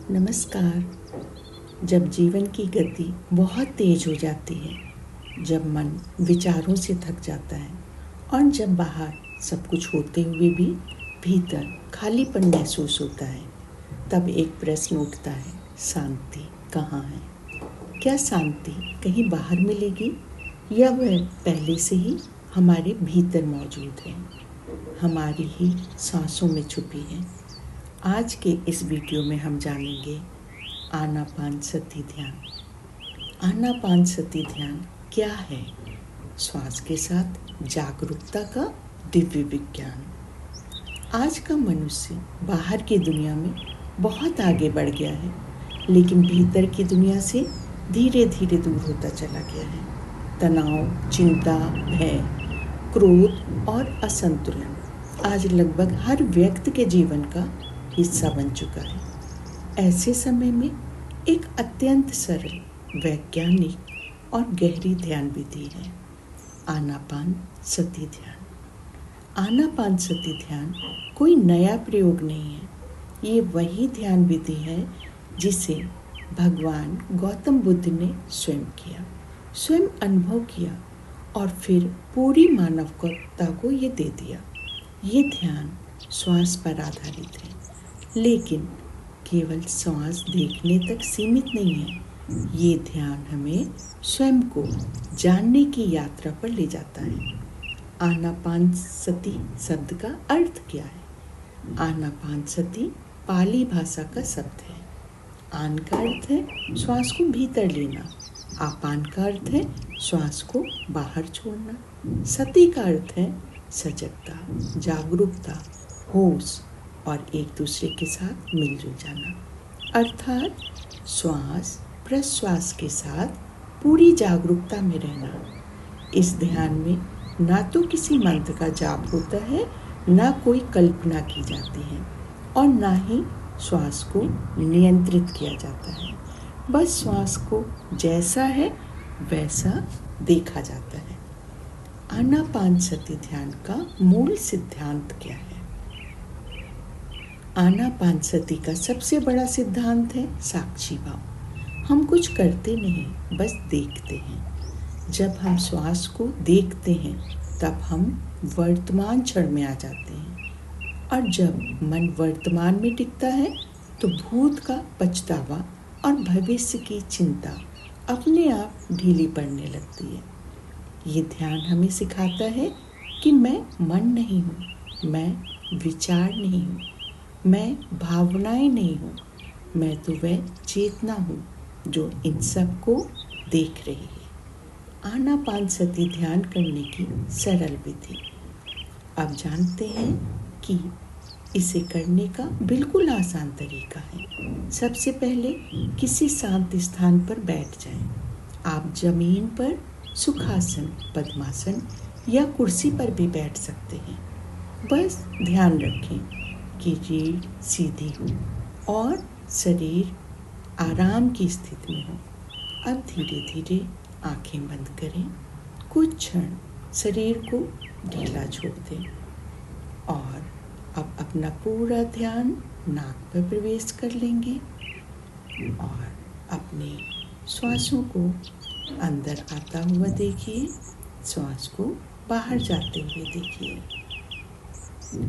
नमस्कार। जब जीवन की गति बहुत तेज हो जाती है, जब मन विचारों से थक जाता है और जब बाहर सब कुछ होते हुए भी भीतर खालीपन महसूस होता है, तब एक प्रश्न उठता है, शांति कहाँ है? क्या शांति कहीं बाहर मिलेगी या वह पहले से ही हमारे भीतर मौजूद है, हमारी ही सांसों में छुपी है? आज के इस वीडियो में हम जानेंगे आनापानसती ध्यान। आनापानसती ध्यान क्या है? श्वास के साथ जागरूकता का दिव्य विज्ञान। आज का मनुष्य बाहर की दुनिया में बहुत आगे बढ़ गया है, लेकिन भीतर की दुनिया से धीरे धीरे दूर होता चला गया है। तनाव, चिंता, भय, क्रोध और असंतुलन आज लगभग हर व्यक्ति के जीवन का हिस्सा बन चुका है। ऐसे समय में एक अत्यंत सरल, वैज्ञानिक और गहरी ध्यान विधि है आनापानसती ध्यान। आनापानसती ध्यान कोई नया प्रयोग नहीं है। ये वही ध्यान विधि है जिसे भगवान गौतम बुद्ध ने स्वयं किया, स्वयं अनुभव किया और फिर पूरी मानवता को ये दे दिया। ये ध्यान श्वास पर आधारित है, लेकिन केवल श्वास देखने तक सीमित नहीं है। ये ध्यान हमें स्वयं को जानने की यात्रा पर ले जाता है। आनापानसती शब्द का अर्थ क्या है? आनापानसती पाली भाषा का शब्द है। आन का अर्थ है श्वास को भीतर लेना, आपान का अर्थ है श्वास को बाहर छोड़ना, सती का अर्थ है सजगता, जागरूकता, होश और एक दूसरे के साथ मिलजुल जाना, अर्थात श्वास प्रश्वास के साथ पूरी जागरूकता में रहना। इस ध्यान में ना तो किसी मंत्र का जाप होता है, ना कोई कल्पना की जाती है और ना ही श्वास को नियंत्रित किया जाता है। बस श्वास को जैसा है वैसा देखा जाता है। आनापानसती ध्यान का मूल सिद्धांत क्या है? आनापानसती का सबसे बड़ा सिद्धांत है साक्षी भाव। हम कुछ करते नहीं, बस देखते हैं। जब हम श्वास को देखते हैं तब हम वर्तमान क्षण में आ जाते हैं, और जब मन वर्तमान में टिकता है तो भूत का पछतावा और भविष्य की चिंता अपने आप ढीली पड़ने लगती है। ये ध्यान हमें सिखाता है कि मैं मन नहीं हूँ, मैं विचार नहीं हूँ, मैं भावनाएं नहीं हूँ, मैं तो वह चेतना हूँ जो इन सब को देख रही है। आनापानसती ध्यान करने की सरल विधि। अब जानते हैं कि इसे करने का बिल्कुल आसान तरीका है। सबसे पहले किसी शांत स्थान पर बैठ जाएं। आप जमीन पर सुखासन, पद्मासन या कुर्सी पर भी बैठ सकते हैं। बस ध्यान रखें कि रीढ़ सीधी हो और शरीर आराम की स्थिति में हो। अब धीरे धीरे आंखें बंद करें। कुछ क्षण शरीर को ढीला छोड़ दें और अब अपना पूरा ध्यान नाक पर प्रवेश कर लेंगे और अपने श्वासों को अंदर आता हुआ देखिए, श्वास को बाहर जाते हुए देखिए।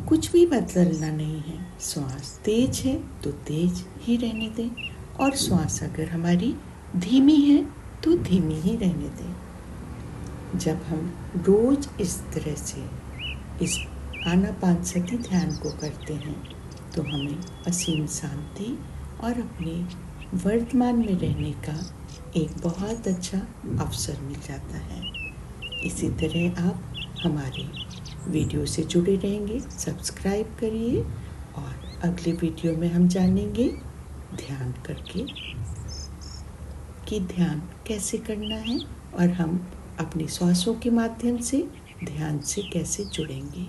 कुछ भी बदलना नहीं है। श्वास तेज है तो तेज ही रहने दें, और श्वास अगर हमारी धीमी है तो धीमी ही रहने दें। जब हम रोज इस तरह से इस आनापानसती ध्यान को करते हैं तो हमें असीम शांति और अपने वर्तमान में रहने का एक बहुत अच्छा अवसर मिल जाता है। इसी तरह आप हमारे वीडियो से जुड़े रहेंगे। सब्सक्राइब करिए और अगले वीडियो में हम जानेंगे ध्यान करके कि ध्यान कैसे करना है और हम अपनी श्वासों के माध्यम से ध्यान से कैसे जुड़ेंगे।